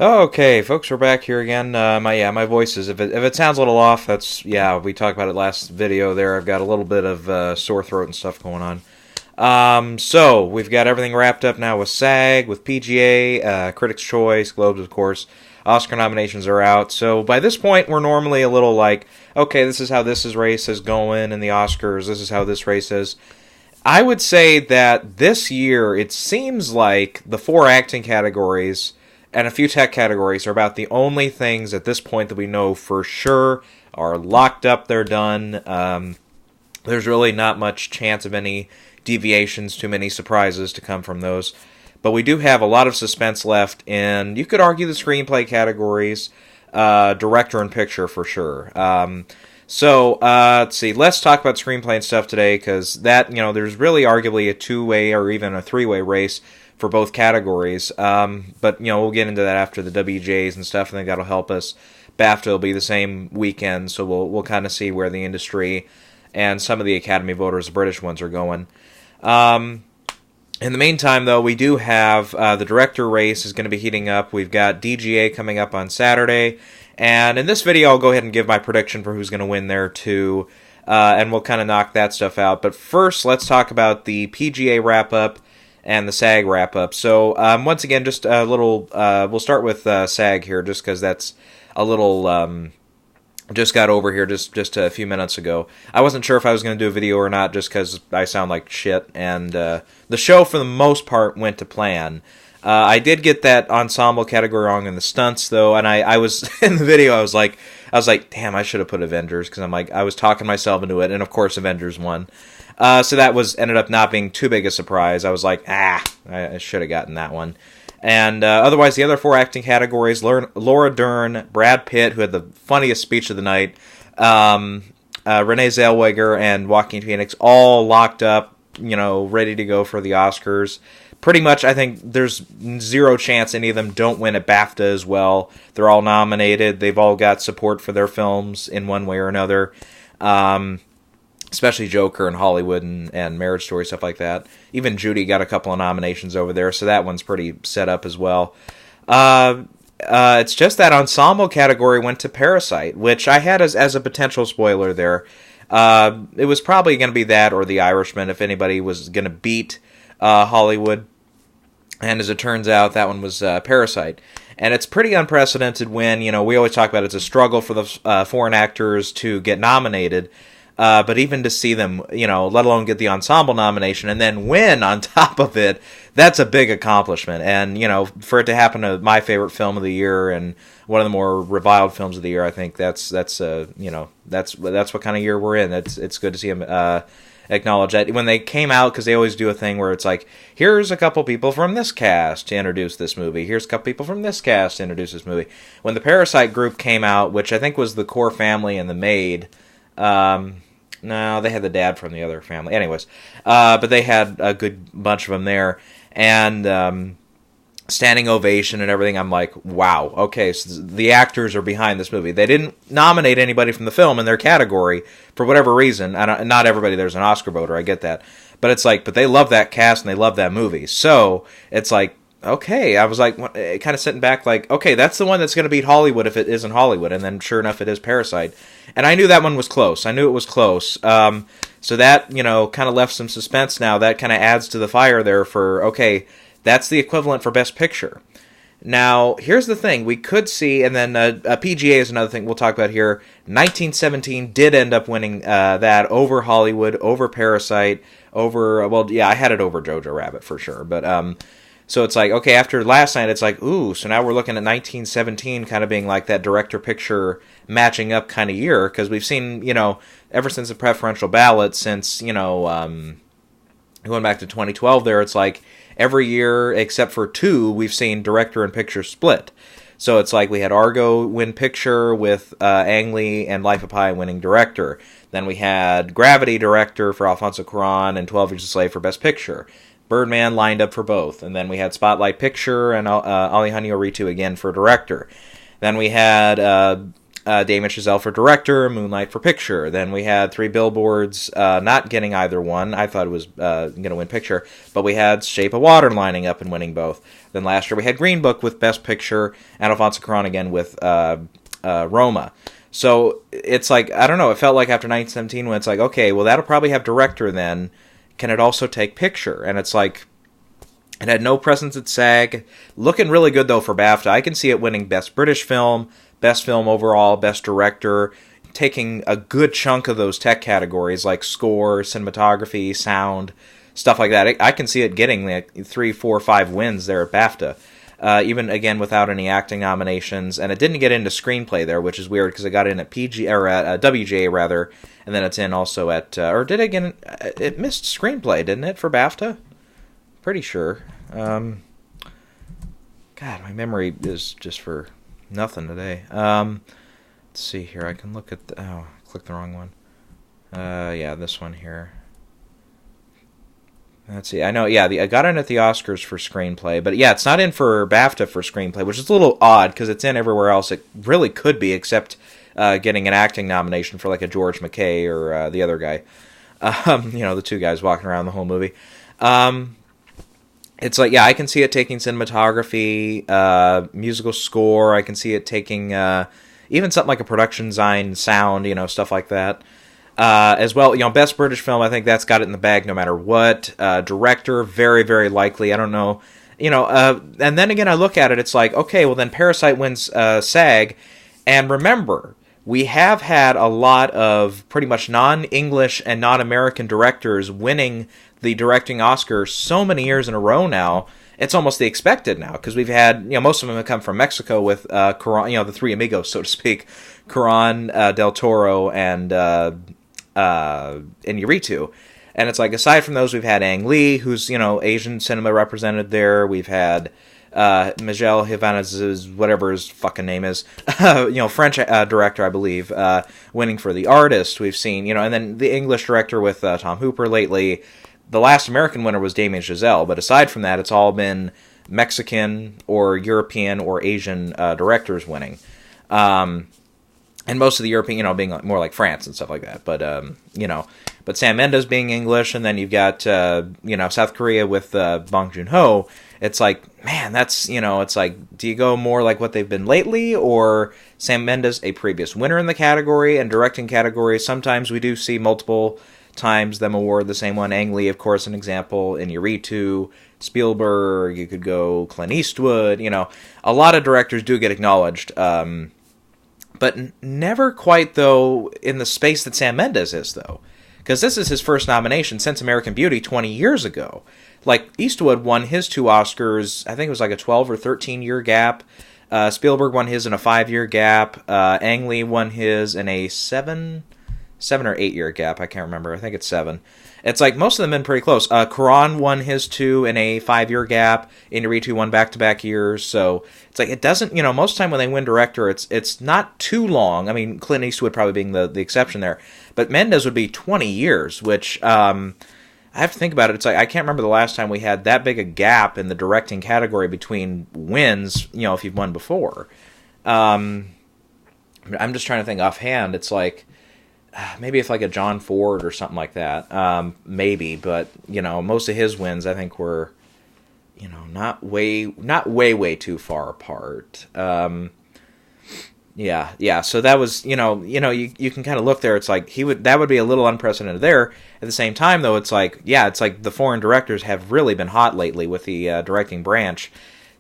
Okay, folks, we're back here again. My voice is if it sounds a little off, that's we talked about it last video. There, I've got a little bit of sore throat and stuff going on. So we've got everything wrapped up now with SAG, with PGA, Critics' Choice, Globes, of course. Oscar nominations are out. So by this point, we're normally a little like, okay, this is how race is going in the Oscars. This is how this race is. I would say that this year, it seems like the 4 acting categories and a few tech categories are about the only things at this point that we know for sure are locked up, they're done. There's really not much chance of any deviations, too many surprises to come from those. But we do have a lot of suspense left in, you could argue, the screenplay categories, director and picture for sure. Let's see, let's talk about screenplay and stuff today, because that, there's really arguably a 2-way or even a 3-way race for both categories. But we'll get into that after the WGAs and stuff. I think that'll help us. BAFTA will be the same weekend, so we'll kind of see where the industry and some of the Academy voters, the British ones, are going. In the meantime, though, we do have the director race is going to be heating up. We've got DGA coming up on Saturday. And in this video, I'll go ahead and give my prediction for who's going to win there, too. And we'll kind of knock that stuff out. But first, let's talk about the PGA wrap-up and the SAG wrap-up. So, once again, just a little, we'll start with SAG here, just because that's a little, just got over here just a few minutes ago. I wasn't sure if I was going to do a video or not, just because I sound like shit, and the show, for the most part, went to plan. I did get that ensemble category wrong in the stunts, though, and I was, in the video, I was like, damn, I should have put Avengers, because I was talking myself into it, and of course Avengers won. So that ended up not being too big a surprise. I was like, I should have gotten that one. And otherwise, the other 4 acting categories, Laura Dern, Brad Pitt, who had the funniest speech of the night, Renee Zellweger, and Joaquin Phoenix, all locked up, ready to go for the Oscars. Pretty much, I think there's 0 chance any of them don't win at BAFTA as well. They're all nominated. They've all got support for their films in one way or another. Especially Joker and Hollywood and Marriage Story, stuff like that. Even Judy got a couple of nominations over there, so that one's pretty set up as well. It's just that ensemble category went to Parasite, which I had as a potential spoiler there. It was probably going to be that or The Irishman if anybody was going to beat Hollywood. And as it turns out, that one was Parasite. And it's pretty unprecedented when, we always talk about it's a struggle for the foreign actors to get nominated. But even to see them, let alone get the ensemble nomination and then win on top of it, that's a big accomplishment. And, for it to happen to my favorite film of the year and one of the more reviled films of the year, I think that's what kind of year we're in. It's good to see them acknowledge that. When they came out, because they always do a thing where it's like, here's a couple people from this cast to introduce this movie. Here's a couple people from this cast to introduce this movie. When the Parasite group came out, which I think was the core family and the maid, no, they had the dad from the other family. Anyways, but they had a good bunch of them there. And standing ovation and everything. I'm like, wow, okay, so the actors are behind this movie. They didn't nominate anybody from the film in their category for whatever reason. Not everybody there's an Oscar voter, I get that. But it's like, but they love that cast and they love that movie. So it's like, okay, I was like, kind of sitting back like, okay, that's the one that's going to beat Hollywood if it isn't Hollywood. And then sure enough, it is Parasite. And I knew that one was close. I knew it was close. So that, kind of left some suspense now. That kind of adds to the fire there for, okay, that's the equivalent for Best Picture. Now, here's the thing. We could see, and then a PGA is another thing we'll talk about here. 1917 did end up winning that over Hollywood, over Parasite, over, I had it over Jojo Rabbit for sure. But, so it's like, okay, after last night, it's like, ooh, so now we're looking at 1917 kind of being like that director-picture matching up kind of year, because we've seen, ever since the preferential ballot, since, going back to 2012 there, it's like every year except for 2, we've seen director and picture split. So it's like we had Argo win picture with Ang Lee and Life of Pi winning director. Then we had Gravity director for Alfonso Cuarón and 12 Years a Slave for Best Picture. Birdman lined up for both. And then we had Spotlight Picture and Alejandro Ritu again for director. Then we had Damien Chazelle for director, Moonlight for picture. Then we had Three Billboards not getting either one. I thought it was going to win picture, but we had Shape of Water lining up and winning both. Then last year we had Green Book with Best Picture, and Alfonso Cuarón again with Roma. So it's like, I don't know, it felt like after 1917 when it's like, okay, well that'll probably have director then. Can it also take picture? And it's like, it had no presence at SAG. Looking really good though for BAFTA. I can see it winning Best British Film, Best Film Overall, Best Director, taking a good chunk of those tech categories like score, cinematography, sound, stuff like that. I can see it getting like 3, 4, 5 wins there at BAFTA. Even, again, without any acting nominations. And it didn't get into screenplay there, which is weird, because it got in at WGA, rather, and then it's in also at... or did it get in... It missed screenplay, didn't it, for BAFTA? Pretty sure. God, my memory is just for nothing today. Let's see here. I can look at... Oh, I clicked the wrong one. Yeah, this one here. Let's see. I know, yeah, I got in at the Oscars for screenplay, but yeah, it's not in for BAFTA for screenplay, which is a little odd because it's in everywhere else. It really could be, except getting an acting nomination for like a George McKay or the other guy. The two guys walking around the whole movie. It's like, yeah, I can see it taking cinematography, musical score. I can see it taking even something like a production design, sound, stuff like that. As well, Best British Film, I think that's got it in the bag no matter what. Director, very, very likely. I don't know. And then again, I look at it, it's like, okay, well then Parasite wins SAG. And remember, we have had a lot of pretty much non-English and non-American directors winning the directing Oscar so many years in a row now. It's almost the expected now, because we've had, most of them have come from Mexico with Cuarón, the three amigos, so to speak. Cuarón, Del Toro, and Iñárritu. And it's like, aside from those, we've had Ang Lee, who's, Asian cinema represented there. We've had Miguel Jimenez's, whatever his fucking name is, French director, I believe, winning for The Artist. We've seen, and then the English director with Tom Hooper lately. The last American winner was Damien Chazelle, but aside from that, it's all been Mexican or European or Asian directors winning. And most of the European, being more like France and stuff like that. But, but Sam Mendes being English, and then you've got, South Korea with Bong Joon-ho. It's like, man, that's, it's like, do you go more like what they've been lately, or Sam Mendes, a previous winner in the category and directing category? Sometimes we do see multiple times them award the same one. Ang Lee, of course, an example. Iñárritu, Spielberg, you could go Clint Eastwood. A lot of directors do get acknowledged. But never quite, though, in the space that Sam Mendes is, though. Because this is his first nomination since American Beauty 20 years ago. Like, Eastwood won his 2 Oscars, I think it was like a 12 or 13-year gap. Spielberg won his in a 5-year gap. Ang Lee won his in a 7 or 8-year gap. I can't remember. I think it's 7. It's like most of them have been pretty close. Cuarón won his 2 in a 5-year gap. Iñárritu won back-to-back years. So it's like it doesn't, most of the time when they win director, it's not too long. I mean, Clint Eastwood probably being the exception there. But Mendes would be 20 years, which I have to think about it. It's like I can't remember the last time we had that big a gap in the directing category between wins, if you've won before. I'm just trying to think offhand. It's like, maybe if like a John Ford or something like that, maybe, but most of his wins I think were, not way too far apart. Yeah. So that was, you can kind of look there. It's like that would be a little unprecedented there. At the same time, though, it's like, it's like the foreign directors have really been hot lately with the directing branch.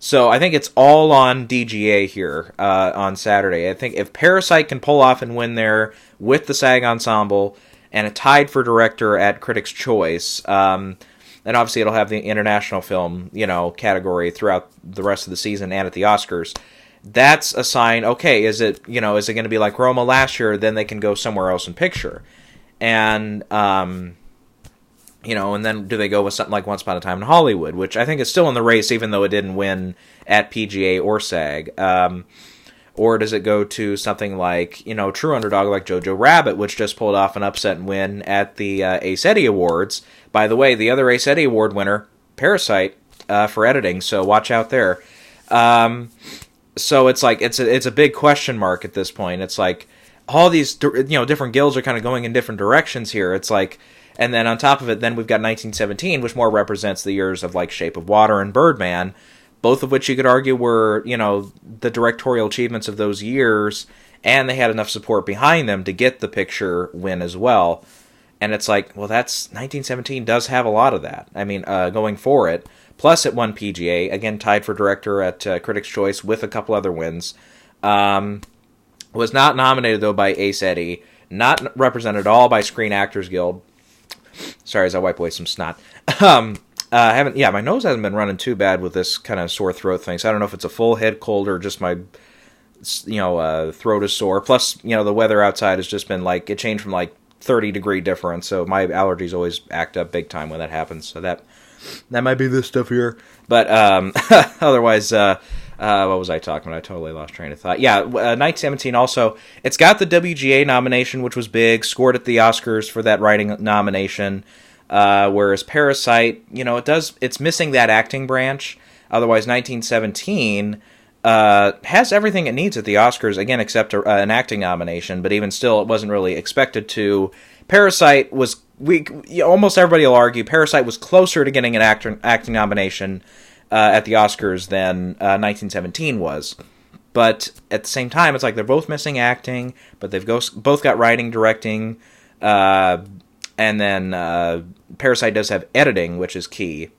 So I think it's all on DGA here on Saturday. I think if Parasite can pull off and win there with the SAG Ensemble and a tied for director at Critics' Choice, then obviously it'll have the international film, category throughout the rest of the season and at the Oscars. That's a sign, okay, is it going to be like Roma last year? Then they can go somewhere else in picture. And, and then do they go with something like Once Upon a Time in Hollywood, which I think is still in the race, even though it didn't win at PGA or SAG. Or does it go to something like, true underdog like Jojo Rabbit, which just pulled off an upset win at the Ace Eddie Awards. By the way, the other Ace Eddie Award winner, Parasite, for editing, so watch out there. So it's like it's a big question mark at this point. It's like all these different guilds are kind of going in different directions here. It's like, and then on top of it, then we've got 1917, which more represents the years of like Shape of Water and Birdman, both of which you could argue were the directorial achievements of those years, and they had enough support behind them to get the picture win as well. And it's like, well, that's 1917 does have a lot of that. I mean, going for it. Plus, it won PGA, again, tied for director at Critics' Choice with a couple other wins. Was not nominated, though, by Ace Eddie. Not represented at all by Screen Actors Guild. Sorry, as I wipe away some snot. My nose hasn't been running too bad with this kind of sore throat thing. So I don't know if it's a full head cold or just my, throat is sore. Plus, the weather outside has just been like, it changed from like 30-degree difference. So my allergies always act up big time when that happens. So that might be this stuff here. But otherwise, what was I talking about? I totally lost train of thought. Yeah, 1917 also, it's got the WGA nomination, which was big, scored at the Oscars for that writing nomination. Whereas Parasite, it's missing that acting branch. Otherwise, 1917 has everything it needs at the Oscars, again, except an acting nomination, but even still, it wasn't really expected to. Parasite was, almost everybody will argue, Parasite was closer to getting an acting nomination at the Oscars than 1917 was. But at the same time, it's like they're both missing acting, but they've both got writing, directing, and then Parasite does have editing, which is key.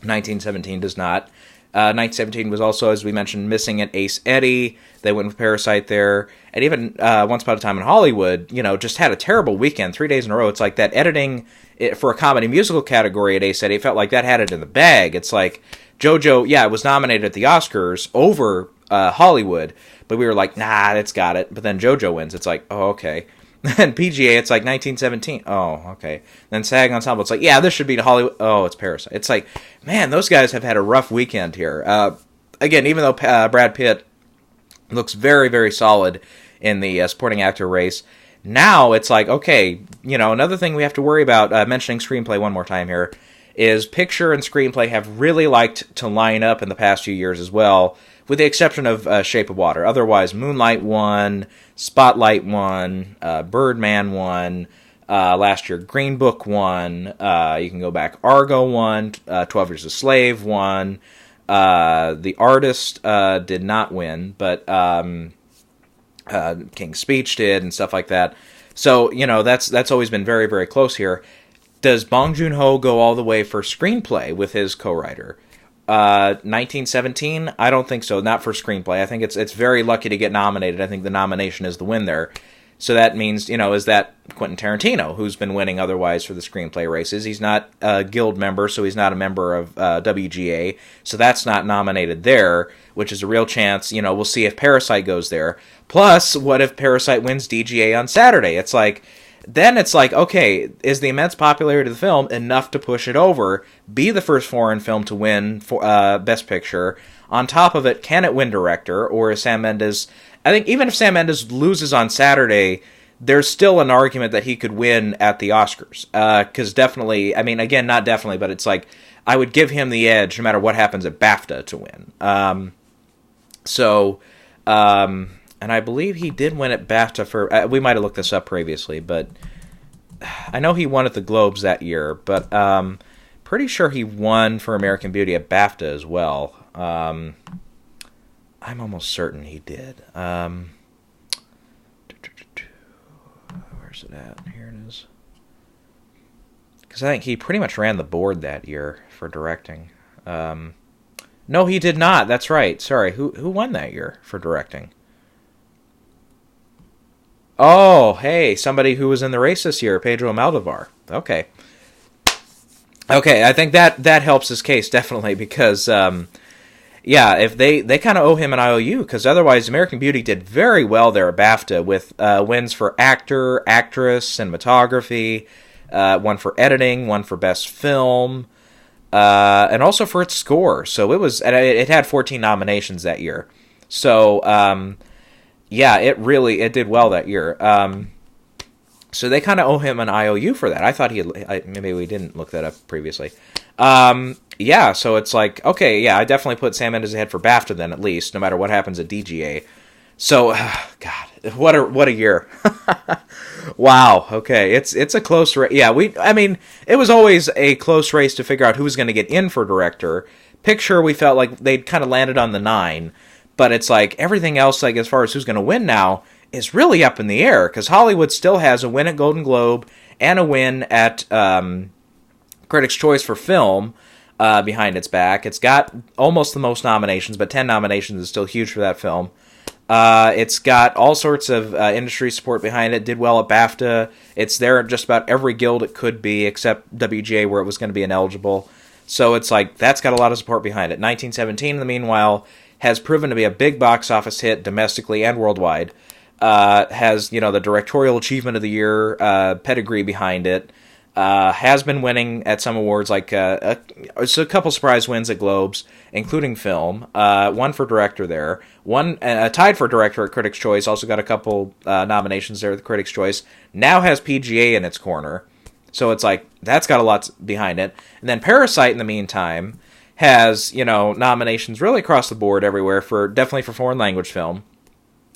1917 does not. 1917 was also, as we mentioned, missing an Ace Eddie. They went with Parasite there. And even Once Upon a Time in Hollywood, just had a terrible weekend, 3 days in a row. It's like that editing for a comedy musical category at Ace Eddie, it felt like that had it in the bag. It's like JoJo, it was nominated at the Oscars over Hollywood, but we were like, nah, it's got it. But then JoJo wins. It's like, oh, okay. And PGA, it's like 1917. Oh, okay. Then SAG Ensemble, it's like, yeah, this should be to Hollywood. Oh, it's Parasite. It's like, man, those guys have had a rough weekend here. Again, even though Brad Pitt looks very, very solid in the supporting actor race, now it's like, okay, another thing we have to worry about, mentioning screenplay one more time here, is picture and screenplay have really liked to line up in the past few years as well, with the exception of Shape of Water. Otherwise, Moonlight won, Spotlight won, Birdman won, last year Green Book won, you can go back, Argo won, 12 Years a Slave won, The Artist did not win, but King's Speech did, and stuff like that. So, that's always been very, very close here. Does Bong Joon-ho go all the way for screenplay with his co-writer? 1917, I don't think so. Not for screenplay. I think it's very lucky to get nominated. I think the nomination is the win there. So that means, is that Quentin Tarantino, who's been winning otherwise for the screenplay races. He's not a guild member, so he's not a member of WGA. So that's not nominated there, which is a real chance. We'll see if Parasite goes there. Plus, what if Parasite wins DGA on Saturday? Then it's like, okay, is the immense popularity of the film enough to push it over, be the first foreign film to win for Best Picture? On top of it, can it win director? Or is Sam Mendes... I think even if Sam Mendes loses on Saturday, there's still an argument that he could win at the Oscars. Because definitely, again, not definitely, but it's like, I would give him the edge no matter what happens at BAFTA to win. And I believe he did win at BAFTA for... we might have looked this up previously, but I know he won at the Globes that year, but pretty sure he won for American Beauty at BAFTA as well. I'm almost certain he did. Where's it at? Here it is. Because I think he pretty much ran the board that year for directing. No, he did not. That's right. Sorry. Who won that year for directing? Oh, hey, somebody who was in the race this year, Pedro Almodovar. Okay, I think that helps his case, definitely, because, if they kind of owe him an IOU, because otherwise American Beauty did very well there at BAFTA with wins for actor, actress, cinematography, one for editing, one for best film, and also for its score. So it had 14 nominations that year. So, it did well that year. So they kind of owe him an IOU for that. I thought maybe we didn't look that up previously. Yeah, so it's like, okay, yeah, I definitely put Sam Mendes ahead for BAFTA then, at least, no matter what happens at DGA. So, God, what a year. Wow, okay, it's a close race. Yeah, it was always a close race to figure out who was going to get in for director. Picture, we felt like they'd kind of landed on the 9, but it's like everything else, like as far as who's going to win now, is really up in the air, because Hollywood still has a win at Golden Globe and a win at Critics' Choice for film behind its back. It's got almost the most nominations, but 10 nominations is still huge for that film. It's got all sorts of industry support behind it. Did well at BAFTA. It's there at just about every guild it could be, except WGA, where it was going to be ineligible. So it's like, that's got a lot of support behind it. 1917, in the meanwhile, has proven to be a big box office hit domestically and worldwide. Has, the Directorial Achievement of the Year pedigree behind it. Has been winning at some awards, like it's a couple surprise wins at Globes, including film. One for director there. One tied for director at Critics' Choice. Also got a couple nominations there at the Critics' Choice. Now has PGA in its corner. So it's like, that's got a lot behind it. And then Parasite, in the meantime, has, nominations really across the board everywhere, definitely for foreign language film.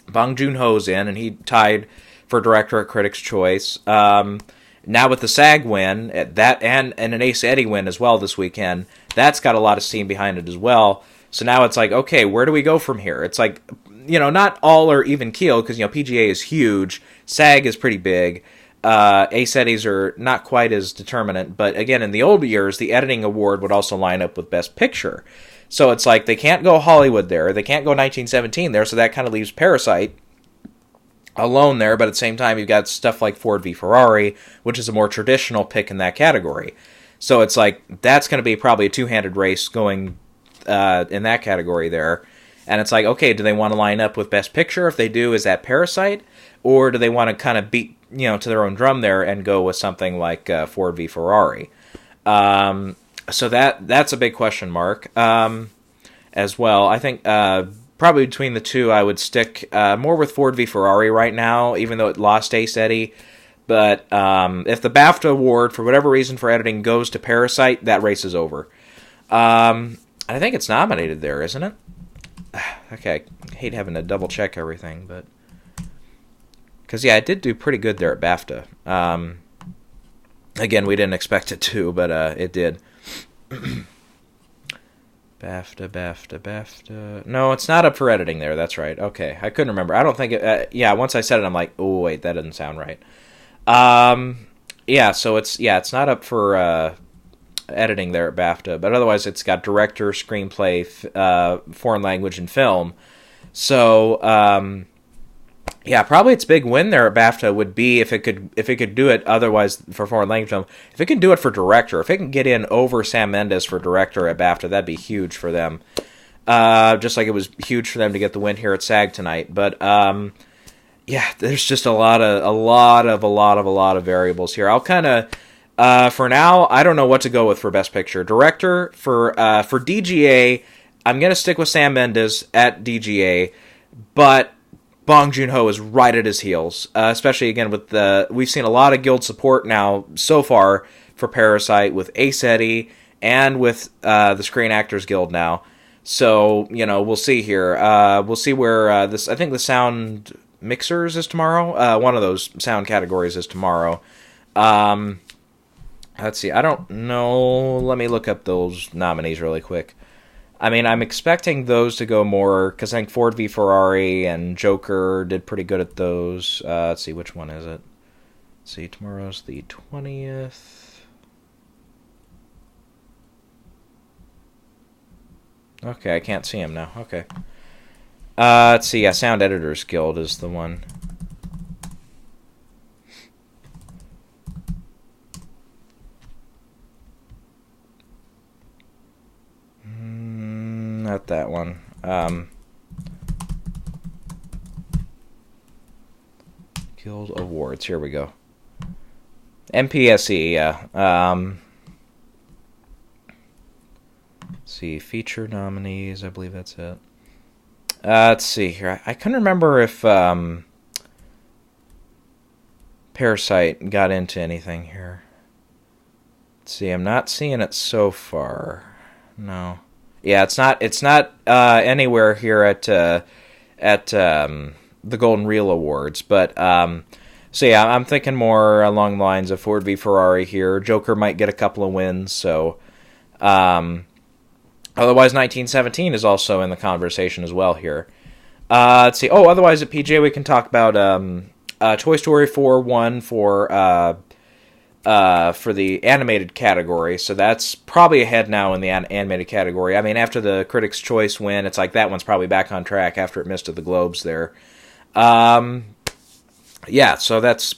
Bong Joon-ho's in, and he tied for director at Critics' Choice. Now with the SAG win, that and an Ace Eddie win as well this weekend, that's got a lot of steam behind it as well. So now it's like, okay, where do we go from here? It's like, not all are even keel, because, PGA is huge, SAG is pretty big, Ace Eddies are not quite as determinant, but again, in the old years, the editing award would also line up with Best Picture. So it's like, they can't go Hollywood there, they can't go 1917 there, so that kind of leaves Parasite alone there, but at the same time, you've got stuff like Ford v Ferrari, which is a more traditional pick in that category. So it's like, that's going to be probably a two-handed race going in that category there. And it's like, okay, do they want to line up with Best Picture? If they do, is that Parasite? Or do they want to kind of beat, to their own drum there and go with something like Ford v Ferrari? So that's a big question mark as well. I think probably between the two, I would stick more with Ford v Ferrari right now, even though it lost Ace Eddie. But if the BAFTA award, for whatever reason for editing, goes to Parasite, that race is over. I think it's nominated there, isn't it? Okay, I hate having to double check everything, but... Because, yeah, it did do pretty good there at BAFTA. Again, we didn't expect it to, but it did. BAFTA. No, it's not up for editing there. That's right. Okay, I couldn't remember. I don't think it... once I said it, I'm like, oh, wait, that doesn't sound right. So it's not up for editing there at BAFTA, but otherwise it's got director, screenplay, foreign language, and film. So, probably its big win there at BAFTA would be if it could do it otherwise for foreign language film. If it can do it for director, if it can get in over Sam Mendes for director at BAFTA, that'd be huge for them. Just like it was huge for them to get the win here at SAG tonight. But there's just a lot of variables here. I'll kind of for now, I don't know what to go with for Best Picture. Director for DGA, I'm gonna stick with Sam Mendes at DGA, but Bong Joon-ho is right at his heels, especially again with we've seen a lot of guild support now so far for Parasite with Ace Eddie and with the Screen Actors Guild now. So we'll see here. We'll see where this. I think the sound mixers is tomorrow. One of those sound categories is tomorrow. Let's see. I don't know. Let me look up those nominees really quick. I mean, I'm expecting those to go more, because I think Ford v Ferrari and Joker did pretty good at those. Let's see, which one is it? Let's see, tomorrow's the 20th. Okay, I can't see him now. Okay. Let's see, Sound Editors Guild is the one. Not that one. Guild Awards. Here we go. MPSE, yeah. Let's see, feature nominees. I believe that's it. Let's see here. I couldn't remember if Parasite got into anything here. Let's see, I'm not seeing it so far. No. Yeah, it's not anywhere here at the Golden Reel Awards, but so yeah, I'm thinking more along the lines of Ford v Ferrari here. Joker might get a couple of wins, so otherwise 1917 is also in the conversation as well here. Let's see. Oh, otherwise at PGA we can talk about Toy Story 4 won for the animated category, so that's probably ahead now in the animated category. I mean, after the Critics' Choice win, it's like that one's probably back on track after it missed at the Globes there. Yeah, so that's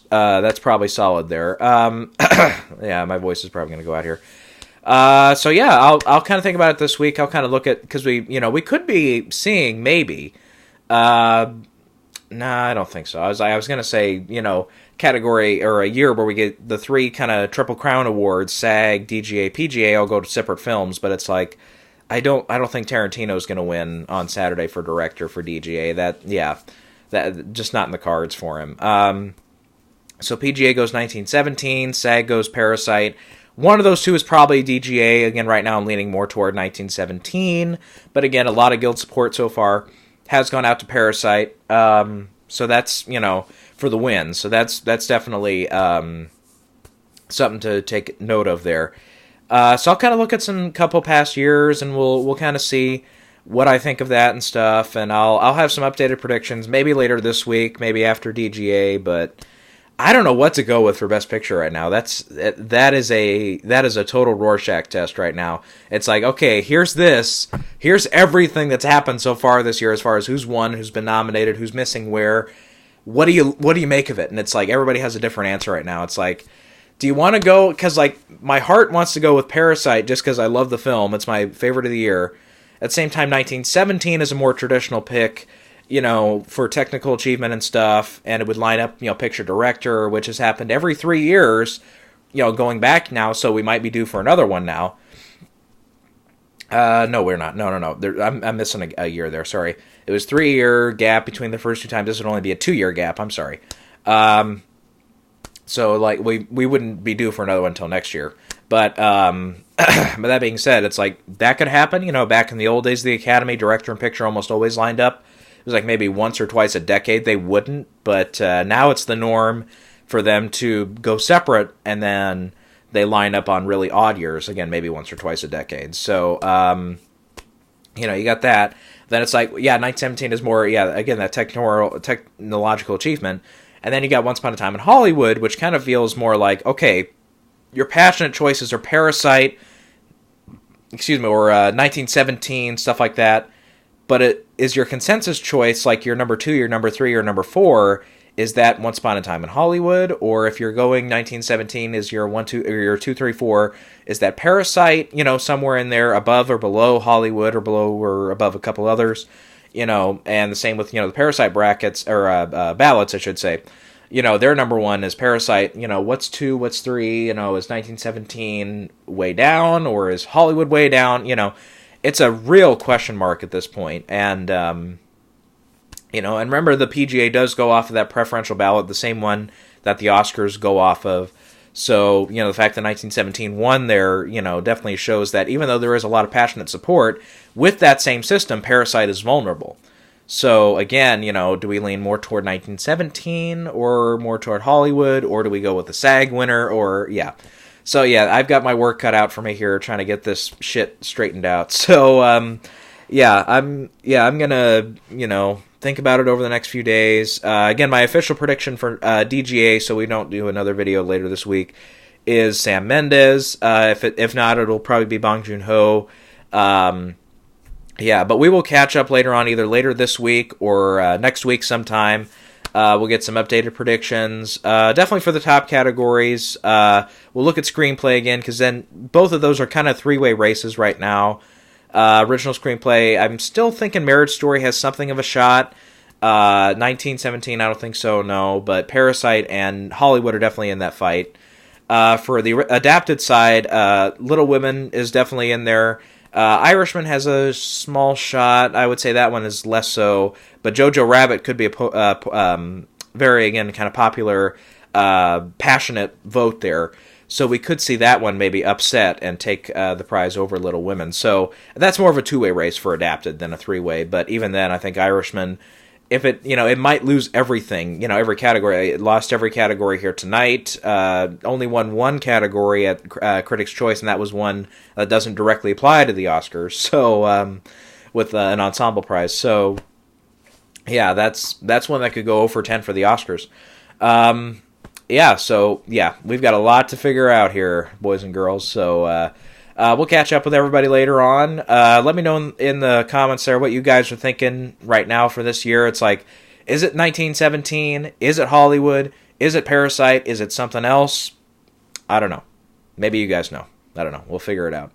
probably solid there. Yeah, my voice is probably going to go out here. So yeah, I'll kind of think about it this week. I'll kind of look at, because we could be seeing maybe. Nah, I don't think so. I was going to say, category or a year where we get the three kind of Triple Crown awards, SAG, DGA, PGA, all go to separate films, but it's like I don't think Tarantino's going to win on Saturday for director for DGA. That just not in the cards for him. So PGA goes 1917, SAG goes Parasite. One of those two is probably DGA. Again, right now I'm leaning more toward 1917, but again, a lot of guild support so far has gone out to Parasite. So that's, for the win. So that's definitely something to take note of there. So I'll kind of look at some couple past years, and we'll kind of see what I think of that and stuff. And I'll have some updated predictions maybe later this week, maybe after DGA. But I don't know what to go with for Best Picture right now. That is a total Rorschach test right now. It's like, okay, here's everything that's happened so far this year as far as who's won, who's been nominated, who's missing where. What do you make of it? And it's like everybody has a different answer right now. It's like, do you want to go? Because like my heart wants to go with Parasite just because I love the film. It's my favorite of the year. At the same time, 1917 is a more traditional pick, for technical achievement and stuff, and it would line up, picture director, which has happened every 3 years, going back now. So we might be due for another one now. No, we're not. No. I'm missing a year there. Sorry. It was 3-year gap between the first two times. This would only be a 2-year gap. I'm sorry. So like we wouldn't be due for another one until next year. But but that being said, it's like that could happen. Back in the old days of the Academy, director and picture almost always lined up. It was like maybe once or twice a decade they wouldn't. But now it's the norm for them to go separate, and then they line up on really odd years. Again, maybe once or twice a decade. So you got that. Then it's like, 1917 is more, again, that technological achievement. And then you got Once Upon a Time in Hollywood, which kind of feels more like, okay, your passionate choices are Parasite, or 1917, stuff like that. But it is your consensus choice, like your number 2, your number 3, or number 4, is that Once Upon a Time in Hollywood? Or if you're going 1917 is your 1, 2, or your 2, 3, 4, is that Parasite, somewhere in there above or below Hollywood, or below or above a couple others, and the same with, the Parasite brackets, or ballots, I should say. Their number 1 is Parasite. What's 2, what's 3, is 1917 way down, or is Hollywood way down? It's a real question mark at this point. And, and remember the PGA does go off of that preferential ballot, the same one that the Oscars go off of. So, the fact that 1917 won there, definitely shows that even though there is a lot of passionate support, with that same system, Parasite is vulnerable. So, again, do we lean more toward 1917 or more toward Hollywood, or do we go with the SAG winner, or, So, I've got my work cut out for me here trying to get this shit straightened out. So, I'm gonna, think about it over the next few days. Again, my official prediction for DGA, so we don't do another video later this week, is Sam Mendes. If not, it'll probably be Bong Joon-ho. But we will catch up later on, either later this week or next week sometime. We'll get some updated predictions. Definitely for the top categories. We'll look at screenplay again, because then both of those are kind of three-way races right now. Original screenplay, I'm still thinking Marriage Story has something of a shot. 1917, I don't think so, no. But Parasite and Hollywood are definitely in that fight. For the adapted side, Little Women is definitely in there. Irishman has a small shot. I would say that one is less so. But Jojo Rabbit could be a very, again, kind of popular passionate vote there. So we could see that one maybe upset and take the prize over Little Women. So that's more of a two-way race for Adapted than a three-way. But even then, I think Irishman, if it, it might lose everything, every category. It lost every category here tonight. Only won one category at Critics' Choice, and that was one that doesn't directly apply to the Oscars. So with an ensemble prize. So yeah, that's one that could go 0 for 10 for the Oscars. We've got a lot to figure out here, boys and girls. So we'll catch up with everybody later on. Let me know in the comments there what you guys are thinking right now for this year. It's like, is it 1917? Is it Hollywood? Is it Parasite? Is it something else? I don't know. Maybe you guys know. I don't know. We'll figure it out.